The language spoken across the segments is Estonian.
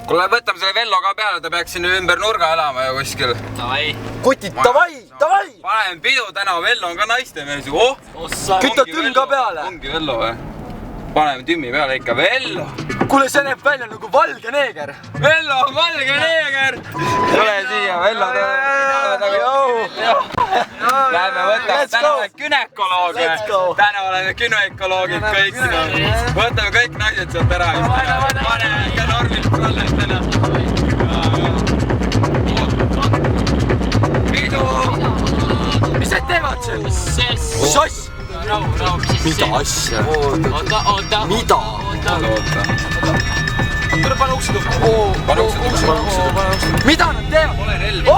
kuule, võtame selle Vello ka peale, ta peaks siin ümber nurga elama ju kuskil. kutid, davai! Paneme pidu täna, Vello on ka naistemees ju. Kütta tümm ka peale. Ongi Vello või? Paneme tümmi peale ikka, Vello. Kuule, see näeb välja nagu valge neeger. Vello, valge neeger. Tule siia, Vello. Lähme võtame, täna oleme günekoloog. Täna oleme günekoloogid kõik siin. Võtame kõik naised sealt ära. Pane ikka normilt alles täna. Pidu! Mis need teevad siin? Mis asja? Mida asja? Oota. Mida? Tule pane uksi tuppa. Pane uksi tuppa. Mida nad teevad? Ole relvi.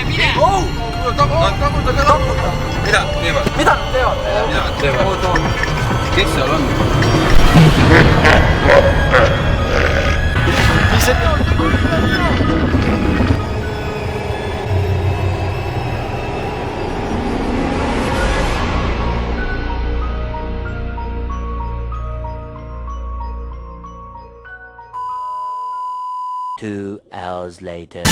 Mine. Taputa. Mida nad teevad? Kes seal on? Mis see teevad? Two hours later.